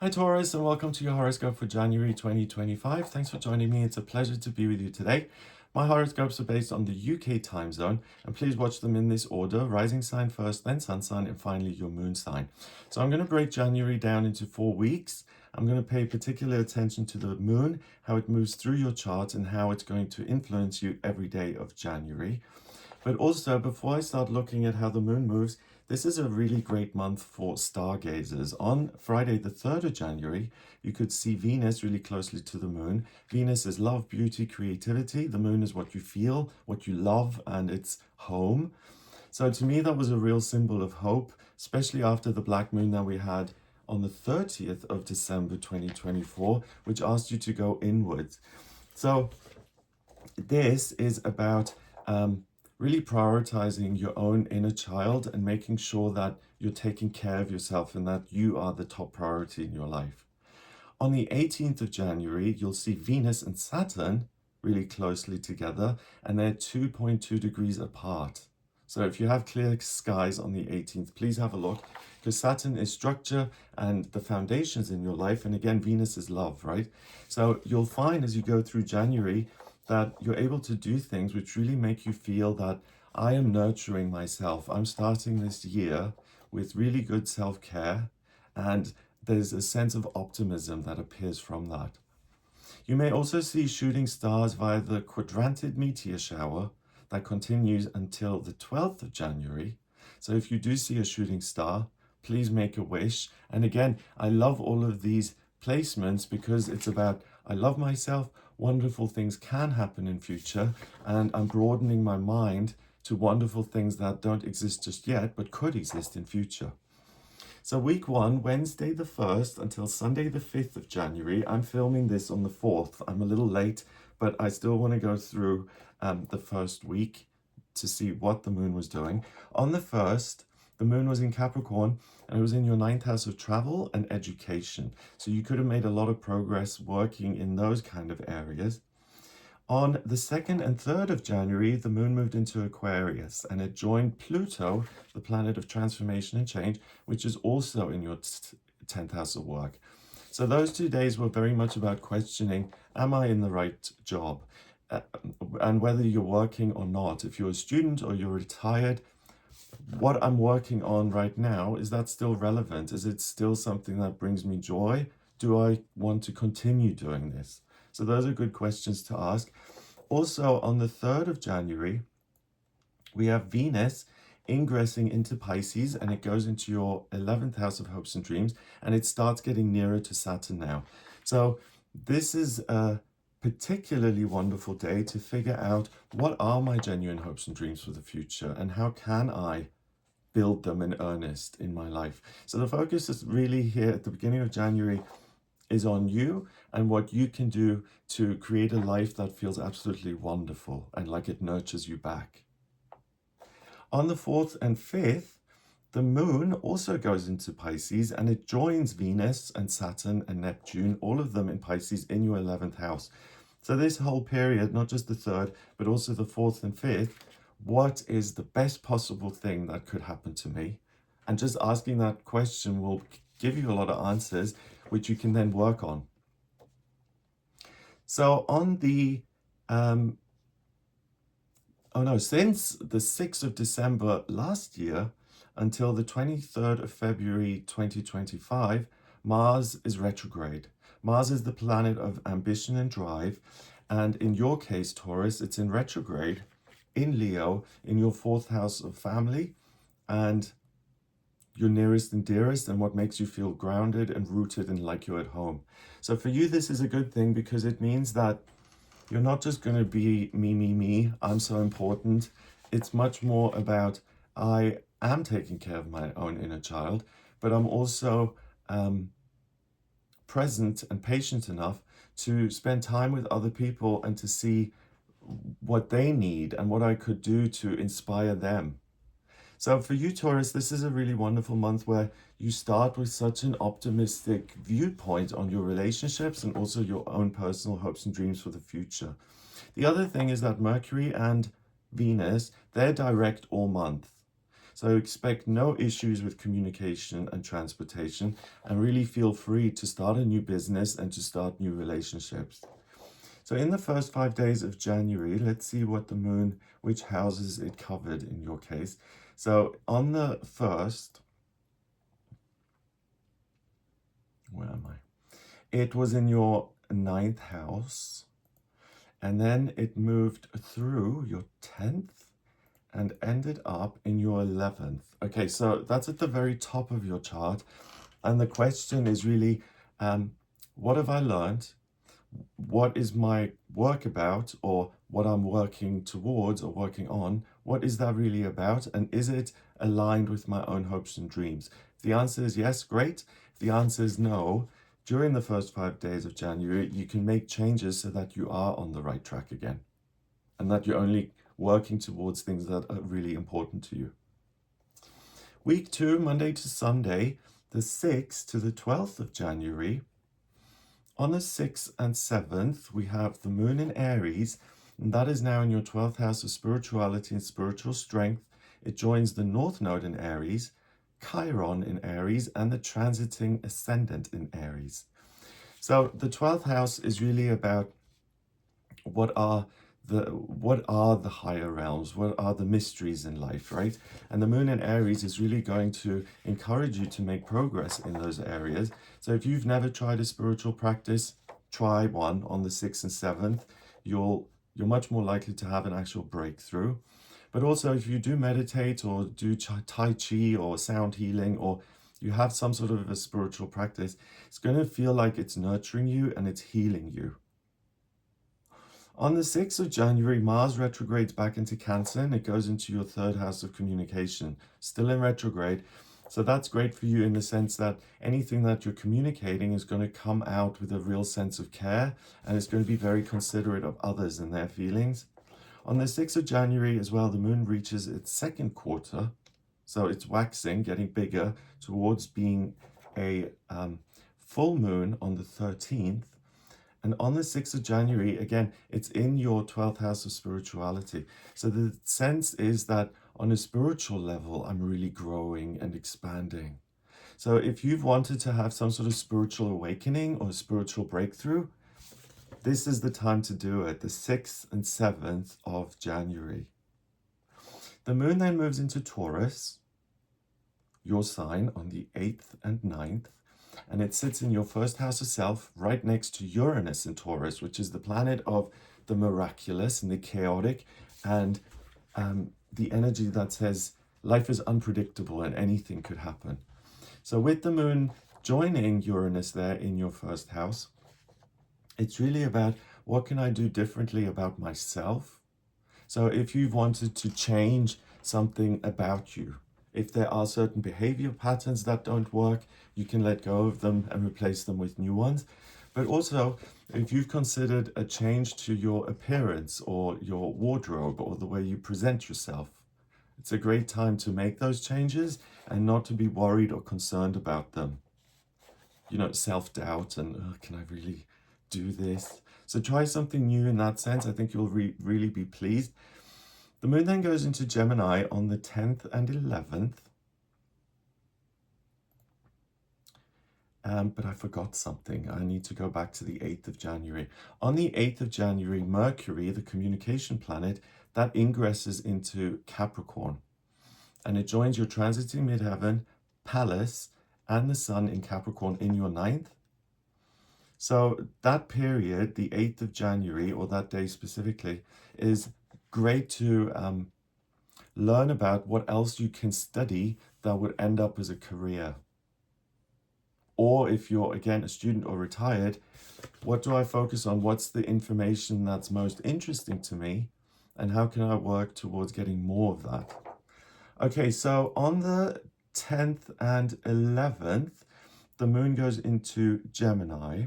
Hi Taurus, and welcome to your horoscope for January 2025. Thanks for joining me. It's a pleasure to be with you today. My horoscopes are based on the UK time zone, and please watch them in this order: rising sign first, then sun sign, and finally your moon sign. So I'm going to break January down into 4 weeks. I'm going to pay particular attention to the moon, how it moves through your chart, and how it's going to influence you every day of January. But also, before I start looking at how the moon moves, this is a really great month for stargazers. On Friday, the 3rd of January, you could see Venus really closely to the moon. Venus is love, beauty, creativity. The moon is what you feel, what you love, and it's home. So to me, that was a real symbol of hope, especially after the black moon that we had on the 30th of December 2024, which asked you to go inwards. So this is about really prioritizing your own inner child and making sure that you're taking care of yourself and that you are the top priority in your life. On the 18th of January, you'll see Venus and Saturn really closely together, and they're 2.2 degrees apart. So if you have clear skies on the 18th, please have a look, because Saturn is structure and the foundations in your life. And again, Venus is love, right? So you'll find as you go through January that you're able to do things which really make you feel that I am nurturing myself. I'm starting this year with really good self-care, and there's a sense of optimism that appears from that. You may also see shooting stars via the quadrantid meteor shower that continues until the 12th of January. So if you do see a shooting star, please make a wish. And again, I love all of these placements because it's about I love myself, wonderful things can happen in future, and I'm broadening my mind to wonderful things that don't exist just yet but could exist in future. So week 1, Wednesday the 1st until Sunday the 5th of January. I'm filming this on the 4th. I'm a little late, but I still want to go through the first week to see what the moon was doing. On the 1st, the moon was in Capricorn, and it was in your 9th house of travel and education. So you could have made a lot of progress working in those kind of areas. On the 2nd and 3rd of January, the moon moved into Aquarius, and it joined Pluto, the planet of transformation and change, which is also in your 10th house of work. So those 2 days were very much about questioning, am I in the right job? And whether you're working or not, if you're a student or you're retired, what I'm working on right now, is that still relevant? Is it still something that brings me joy? Do I want to continue doing this? So those are good questions to ask. Also, on the 3rd of January, we have Venus ingressing into Pisces, and it goes into your 11th house of hopes and dreams, and it starts getting nearer to Saturn now. So this is a particularly wonderful day to figure out what are my genuine hopes and dreams for the future, and how can I build them in earnest in my life. So the focus is really here at the beginning of January is on you and what you can do to create a life that feels absolutely wonderful and like it nurtures you back. On the 4th and 5th, the moon also goes into Pisces, and it joins Venus and Saturn and Neptune, all of them in Pisces in your 11th house. So this whole period, not just the 3rd, but also the 4th and 5th, what is the best possible thing that could happen to me? And just asking that question will give you a lot of answers, which you can then work on. So on the, since the 6th of December last year until the 23rd of February 2025, Mars is retrograde. Mars is the planet of ambition and drive. And in your case, Taurus, it's in retrograde in Leo, in your 4th house of family and your nearest and dearest, and what makes you feel grounded and rooted and like you're at home. So for you, this is a good thing because it means that you're not just going to be me, I'm so important. It's much more about I am taking care of my own inner child, but I'm also present and patient enough to spend time with other people and to see what they need and what I could do to inspire them. So for you, Taurus, this is a really wonderful month where you start with such an optimistic viewpoint on your relationships and also your own personal hopes and dreams for the future. The other thing is that Mercury and Venus, they're direct all month. So expect no issues with communication and transportation, and really feel free to start a new business and to start new relationships. So in the first 5 days of January, let's see what the moon, which houses it covered in your case. So on the first, where am I? It was in your 9th house, and then it moved through your 10th and ended up in your 11th. Okay, so that's at the very top of your chart. And the question is really, what have I learned? What is my work about, or what I'm working towards or working on? What is that really about? And is it aligned with my own hopes and dreams? If the answer is yes, great. If the answer is no, during the first 5 days of January, you can make changes so that you are on the right track again, and that you're only working towards things that are really important to you. Week 2, Monday to Sunday, the 6th to the 12th of January. On the 6th and 7th, we have the moon in Aries, and that is now in your 12th house of spirituality and spiritual strength. It joins the North Node in Aries, Chiron in Aries, and the transiting ascendant in Aries. So the 12th house is really about what are the higher realms, what are the mysteries in life, right? And the moon in Aries is really going to encourage you to make progress in those areas. So if you've never tried a spiritual practice, try one on the 6th and 7th. You're much more likely to have an actual breakthrough. But also, if you do meditate or do Tai Chi or sound healing, or you have some sort of a spiritual practice, it's going to feel like it's nurturing you and it's healing you. On the 6th of January, Mars retrogrades back into Cancer, and it goes into your 3rd house of communication, still in retrograde. So that's great for you in the sense that anything that you're communicating is going to come out with a real sense of care, and it's going to be very considerate of others and their feelings. On the 6th of January as well, the moon reaches its 2nd quarter. So it's waxing, getting bigger towards being a full moon on the 13th. And on the 6th of January, again, it's in your 12th house of spirituality. So the sense is that on a spiritual level, I'm really growing and expanding. So if you've wanted to have some sort of spiritual awakening or spiritual breakthrough, this is the time to do it, the 6th and 7th of January. The moon then moves into Taurus, your sign, on the 8th and 9th. And it sits in your 1st house of self, right next to Uranus in Taurus, which is the planet of the miraculous and the chaotic, and the energy that says life is unpredictable and anything could happen. So with the moon joining Uranus there in your 1st house, it's really about what can I do differently about myself. So if you've wanted to change something about you, if there are certain behavior patterns that don't work, you can let go of them and replace them with new ones. But also, if you've considered a change to your appearance or your wardrobe or the way you present yourself, it's a great time to make those changes and not to be worried or concerned about them. You know, self-doubt and, oh, can I really do this? So try something new in that sense. I think you'll really be pleased. The moon then goes into Gemini on the 10th and 11th. But I forgot something. I need to go back to the 8th of January. On the 8th of January, Mercury, the communication planet, that ingresses into Capricorn. And it joins your transiting midheaven, Pallas, and the Sun in Capricorn in your 9th. So that period, the 8th of January, or that day specifically, is great to learn about what else you can study that would end up as a career. Or if you're, again, a student or retired, what do I focus on? What's the information that's most interesting to me? And how can I work towards getting more of that? Okay, so on the 10th and 11th, the moon goes into Gemini.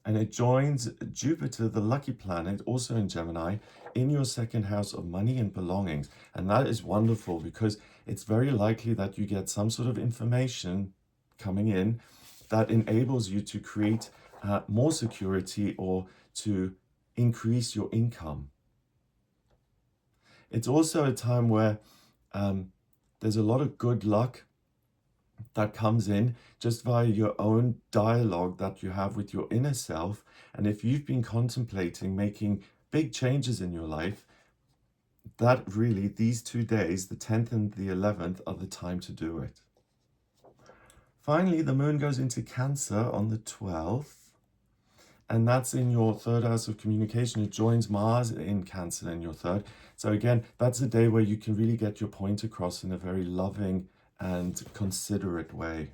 And it joins Jupiter, the lucky planet, also in Gemini, in your 2nd house of money and belongings. And that is wonderful because it's very likely that you get some sort of information coming in that enables you to create more security or to increase your income. It's also a time where there's a lot of good luck that comes in just via your own dialogue that you have with your inner self. And if you've been contemplating making big changes in your life, that really, these 2 days, the 10th and the 11th, are the time to do it. Finally, the moon goes into Cancer on the 12th, and that's in your third house of communication. It joins Mars in Cancer in your third. So again, that's a day where you can really get your point across in a very loving and considerate way.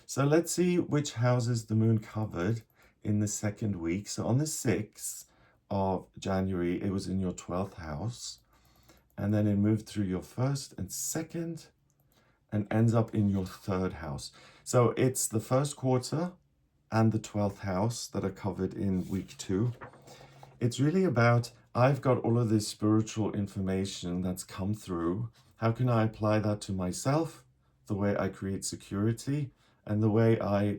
So let's see which houses the moon covered in the second week. So on the 6th of January, it was in your 12th house, and then it moved through your first and second and ends up in your third house. So it's the first quarter and the 12th house that are covered in week 2. It's really about, I've got all of this spiritual information that's come through. How can I apply that to myself, the way I create security, and the way I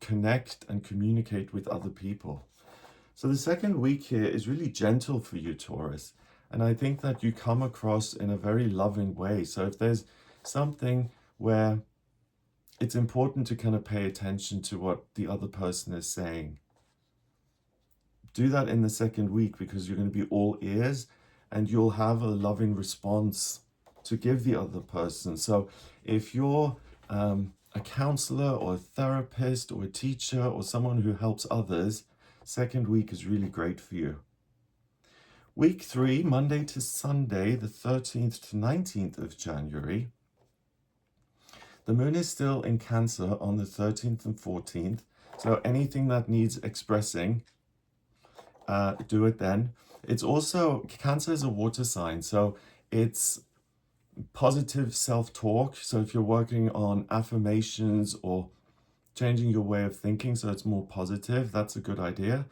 connect and communicate with other people? So the second week here is really gentle for you, Taurus. And I think that you come across in a very loving way. So if there's something where it's important to kind of pay attention to what the other person is saying, do that in the second week, because you're going to be all ears and you'll have a loving response to give the other person. So if you're a counselor or a therapist or a teacher or someone who helps others, second week is really great for you. Week 3, Monday to Sunday, the 13th to 19th of January, the moon is still in Cancer on the 13th and 14th. So anything that needs expressing, do it then. It's also, Cancer is a water sign, so it's positive self-talk. So if you're working on affirmations or changing your way of thinking so it's more positive, that's a good idea.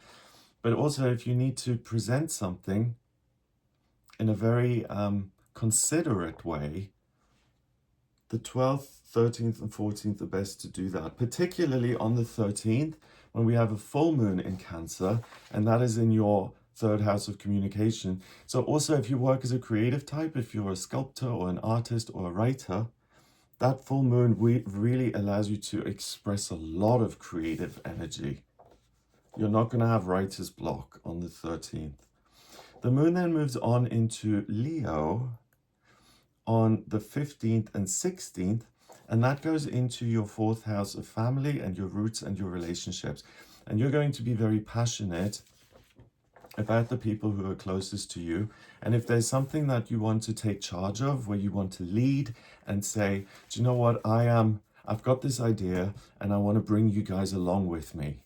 But also if you need to present something in a very considerate way, the 12th, 13th and 14th are best to do that, particularly on the 13th when we have a full moon in Cancer, and that is in your third house of communication. So also if you work as a creative type, if you're a sculptor or an artist or a writer, that full moon really allows you to express a lot of creative energy. You're not going to have writer's block on the 13th. The moon then moves on into Leo on the 15th and 16th, and that goes into your fourth house of family and your roots and your relationships. And you're going to be very passionate about the people who are closest to you. And if there's something that you want to take charge of, where you want to lead and say, do you know what, I've got this idea and I want to bring you guys along with me.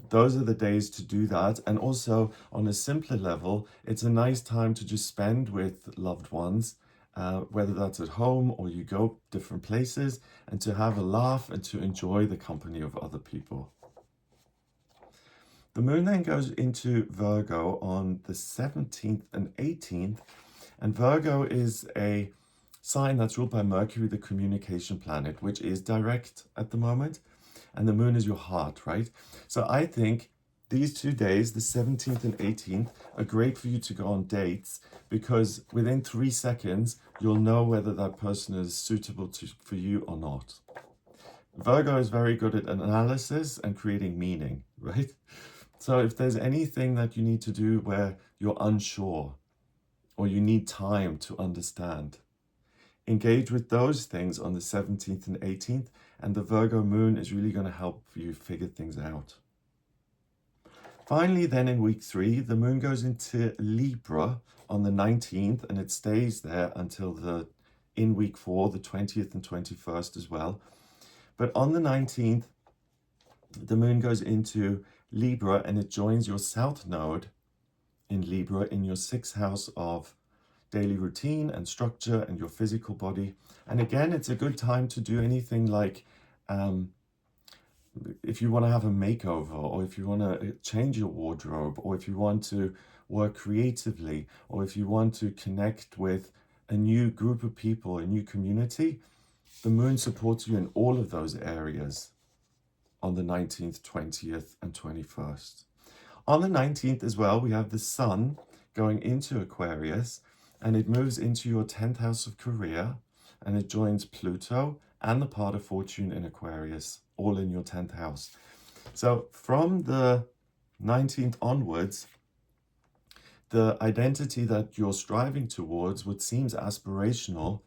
Those are the days to do that. And also on a simpler level, it's a nice time to just spend with loved ones, whether that's at home or you go different places, and to have a laugh and to enjoy the company of other people. The moon then goes into Virgo on the 17th and 18th, and Virgo is a sign that's ruled by Mercury, the communication planet, which is direct at the moment, and the moon is your heart, right? So I think these 2 days, the 17th and 18th, are great for you to go on dates, because within 3 seconds, you'll know whether that person is suitable for you or not. Virgo is very good at analysis and creating meaning, right? So if there's anything that you need to do where you're unsure or you need time to understand, engage with those things on the 17th and 18th, and the Virgo moon is really going to help you figure things out. Finally, then in week 3, the moon goes into Libra on the 19th, and it stays there until in week 4, the 20th and 21st as well. But on the 19th, the moon goes into Libra and it joins your south node in Libra in your 6th house of daily routine and structure and your physical body. And again, it's a good time to do anything like if you want to have a makeover, or if you want to change your wardrobe, or if you want to work creatively, or if you want to connect with a new group of people, a new community, the moon supports you in all of those areas on the 19th, 20th, and 21st. On the 19th as well, we have the sun going into Aquarius, and it moves into your 10th house of career, and it joins Pluto and the part of fortune in Aquarius, all in your 10th house. So from the 19th onwards, the identity that you're striving towards, what seems aspirational,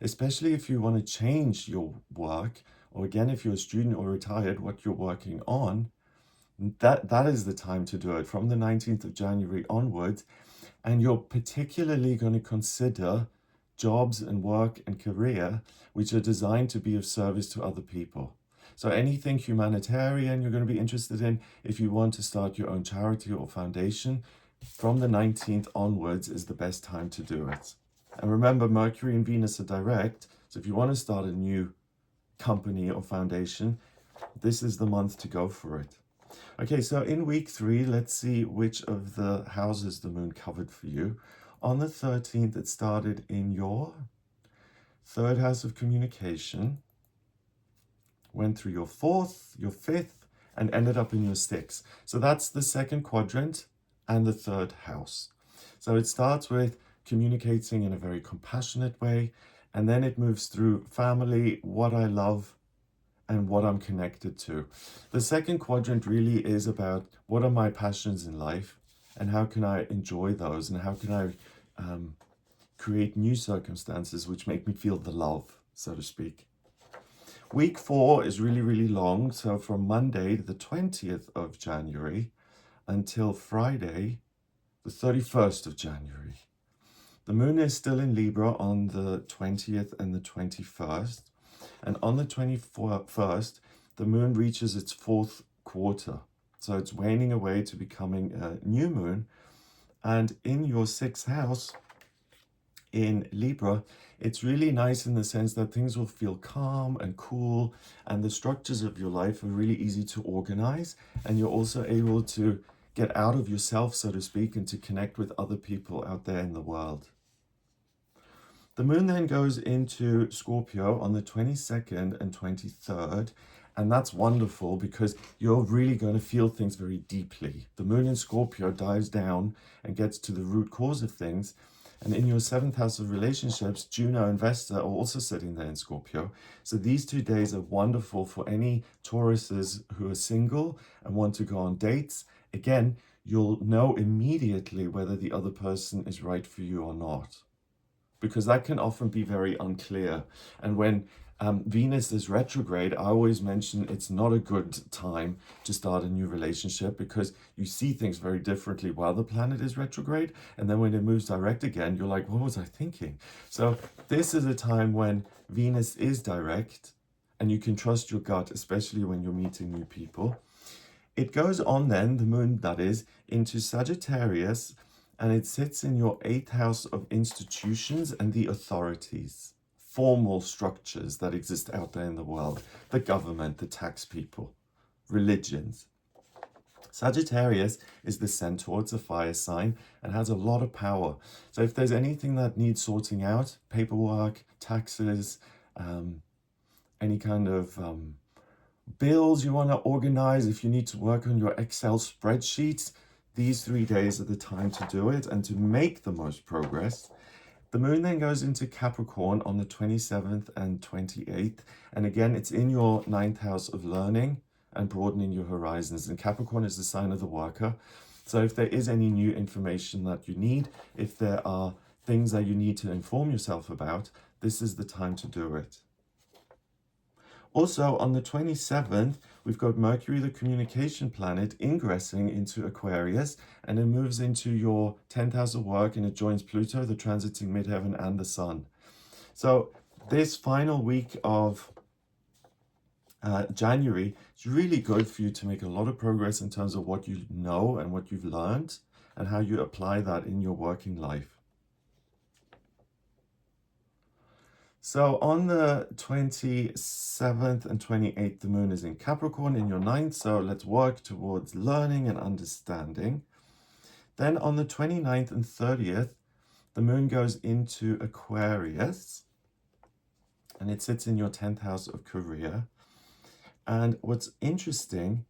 especially if you want to change your work, or again, if you're a student or retired, what you're working on, that is the time to do it from the 19th of January onwards. And you're particularly going to consider jobs and work and career which are designed to be of service to other people. So anything humanitarian you're going to be interested in, if you want to start your own charity or foundation, from the 19th onwards is the best time to do it. And remember, Mercury and Venus are direct, so if you want to start a new company or foundation, this is the month to go for it. Okay, so in week 3, let's see which of the houses the moon covered for you. On the 13th, it started in your 3rd house of communication, went through your 4th, your 5th, and ended up in your 6th. So that's the 2nd quadrant and the 3rd house. So it starts with communicating in a very compassionate way, and then it moves through family, what I love, and what I'm connected to. The 2nd quadrant really is about what are my passions in life, and how can I enjoy those, and how can I create new circumstances which make me feel the love, so to speak. Week 4 is really, really long. So from Monday, the 20th of January, until Friday, the 31st of January. The moon is still in Libra on the 20th and the 21st. And on the 21st, the moon reaches its 4th quarter. So it's waning away to becoming a new moon. And in your 6th house, in Libra, it's really nice in the sense that things will feel calm and cool, and the structures of your life are really easy to organize. And you're also able to get out of yourself, so to speak, and to connect with other people out there in the world. The moon then goes into Scorpio on the 22nd and 23rd, and that's wonderful because you're really going to feel things very deeply. The moon in Scorpio dives down and gets to the root cause of things, and in your 7th house of relationships, Juno and Vesta are also sitting there in Scorpio. So these 2 days are wonderful for any Tauruses who are single and want to go on dates. Again, you'll know immediately whether the other person is right for you or not, because that can often be very unclear. And when Venus is retrograde, I always mention it's not a good time to start a new relationship, because you see things very differently while the planet is retrograde. And then when it moves direct again, you're like, what was I thinking? So this is a time when Venus is direct and you can trust your gut, especially when you're meeting new people. It goes on then, the moon that is, into Sagittarius, and it sits in your 8th house of institutions and the authorities, formal structures that exist out there in the world, the government, the tax people, religions. Sagittarius is the centaur, it's a fire sign, and has a lot of power. So if there's anything that needs sorting out, paperwork, taxes, any kind of bills you want to organize, if you need to work on your Excel spreadsheets, these 3 days are the time to do it and to make the most progress. The moon then goes into Capricorn on the 27th and 28th. And again, it's in your 9th house of learning and broadening your horizons. And Capricorn is the sign of the worker. So if there is any new information that you need, if there are things that you need to inform yourself about, this is the time to do it. Also, on the 27th, we've got Mercury, the communication planet, ingressing into Aquarius, and it moves into your 10th house of work, and it joins Pluto, the transiting midheaven, and the sun. So this final week of January is really good for you to make a lot of progress in terms of what you know and what you've learned, and how you apply that in your working life. So on the 27th and 28th, the moon is in Capricorn in your 9th. So let's work towards learning and understanding. Then on the 29th and 30th, the moon goes into Aquarius, and it sits in your 10th house of career. And what's interesting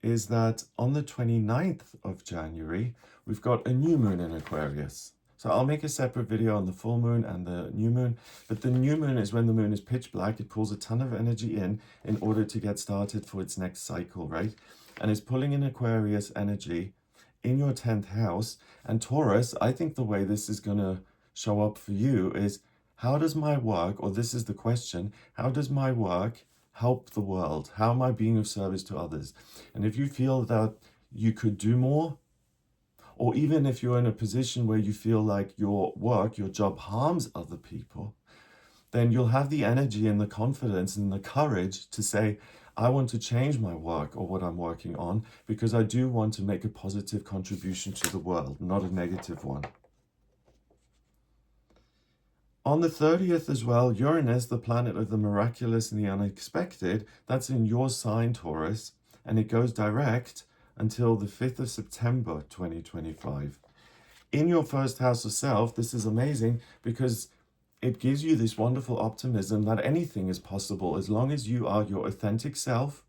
is that on the 29th of January, we've got a new moon in Aquarius. So I'll make a separate video on the full moon and the new moon, but the new moon is when the moon is pitch black. It pulls a ton of energy in order to get started for its next cycle, right? And it's pulling in Aquarius energy in your 10th house. And Taurus, I think the way this is going to show up for you is, how does my work, or this is the question, how does my work help the world? How am I being of service to others? And if you feel that you could do more, or even if you're in a position where you feel like your work, your job harms other people, then you'll have the energy and the confidence and the courage to say, I want to change my work or what I'm working on because I do want to make a positive contribution to the world, not a negative one. On the 30th as well, Uranus, the planet of the miraculous and the unexpected, that's in your sign, Taurus, and it goes direct until the 5th of September 2025. In your first house of self, this is amazing because it gives you this wonderful optimism that anything is possible as long as you are your authentic self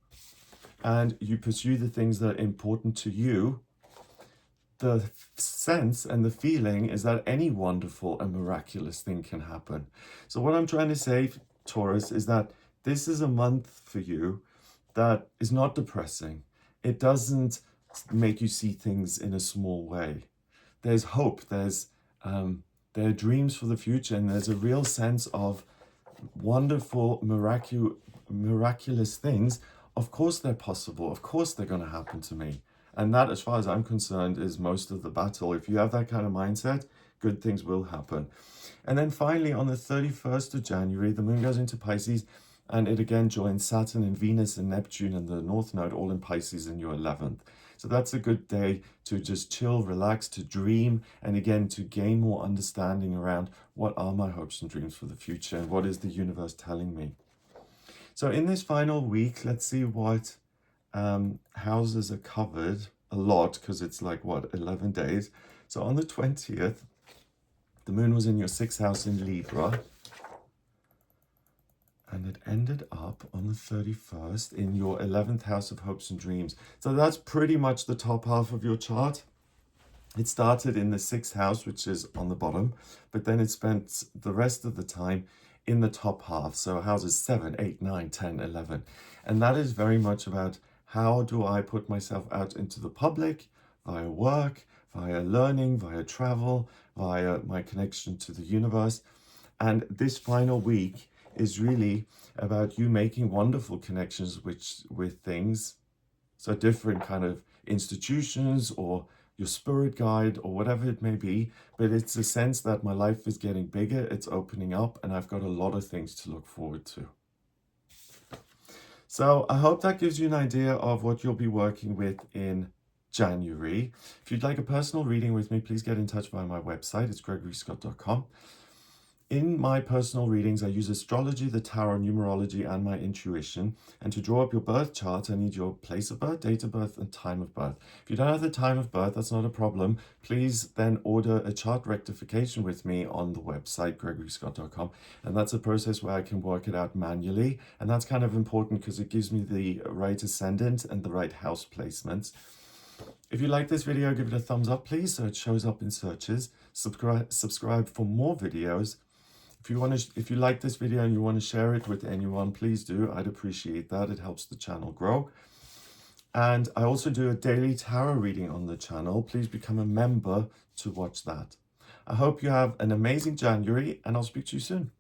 and you pursue the things that are important to you. The sense and the feeling is that any wonderful and miraculous thing can happen. So what I'm trying to say, Taurus, is that this is a month for you that is not depressing. It doesn't make you see things in a small way. There's hope, there are dreams for the future, and there's a real sense of wonderful, miraculous things. Of course they're possible. Of course they're going to happen to me. And that, as far as I'm concerned, is most of the battle. If you have that kind of mindset, good things will happen. And then finally, on the 31st of January, the moon goes into Pisces, and it again joins Saturn and Venus and Neptune and the North Node, all in Pisces in your 11th. So that's a good day to just chill, relax, to dream, and again, to gain more understanding around what are my hopes and dreams for the future and what is the universe telling me. So in this final week, let's see what houses are covered. A lot, because it's like, what, 11 days. So on the 20th, the moon was in your 6th house in Libra. And it ended up on the 31st in your 11th house of hopes and dreams. So that's pretty much the top half of your chart. It started in the 6th house, which is on the bottom, but then it spent the rest of the time in the top half. So houses 7, 8, 9, 10, 11. And that is very much about, how do I put myself out into the public via work, via learning, via travel, via my connection to the universe. And this final week is really about you making wonderful connections with things, so different kind of institutions or your spirit guide or whatever it may be, but it's a sense that my life is getting bigger, it's opening up, and I've got a lot of things to look forward to. So I hope that gives you an idea of what you'll be working with in January. If you'd like a personal reading with me, please get in touch via my website. It's gregoryscott.com. In my personal readings, I use astrology, the tarot, numerology, and my intuition. And to draw up your birth chart, I need your place of birth, date of birth, and time of birth. If you don't have the time of birth, that's not a problem. Please then order a chart rectification with me on the website, gregoryscott.com. And that's a process where I can work it out manually. And that's kind of important because it gives me the right ascendant and the right house placements. If you like this video, give it a thumbs up, please, so it shows up in searches. Subscribe for more videos. If you like this video and you want to share it with anyone, please do. I'd appreciate that. It helps the channel grow. And I also do a daily tarot reading on the channel. Please become a member to watch that. I hope you have an amazing January, and I'll speak to you soon.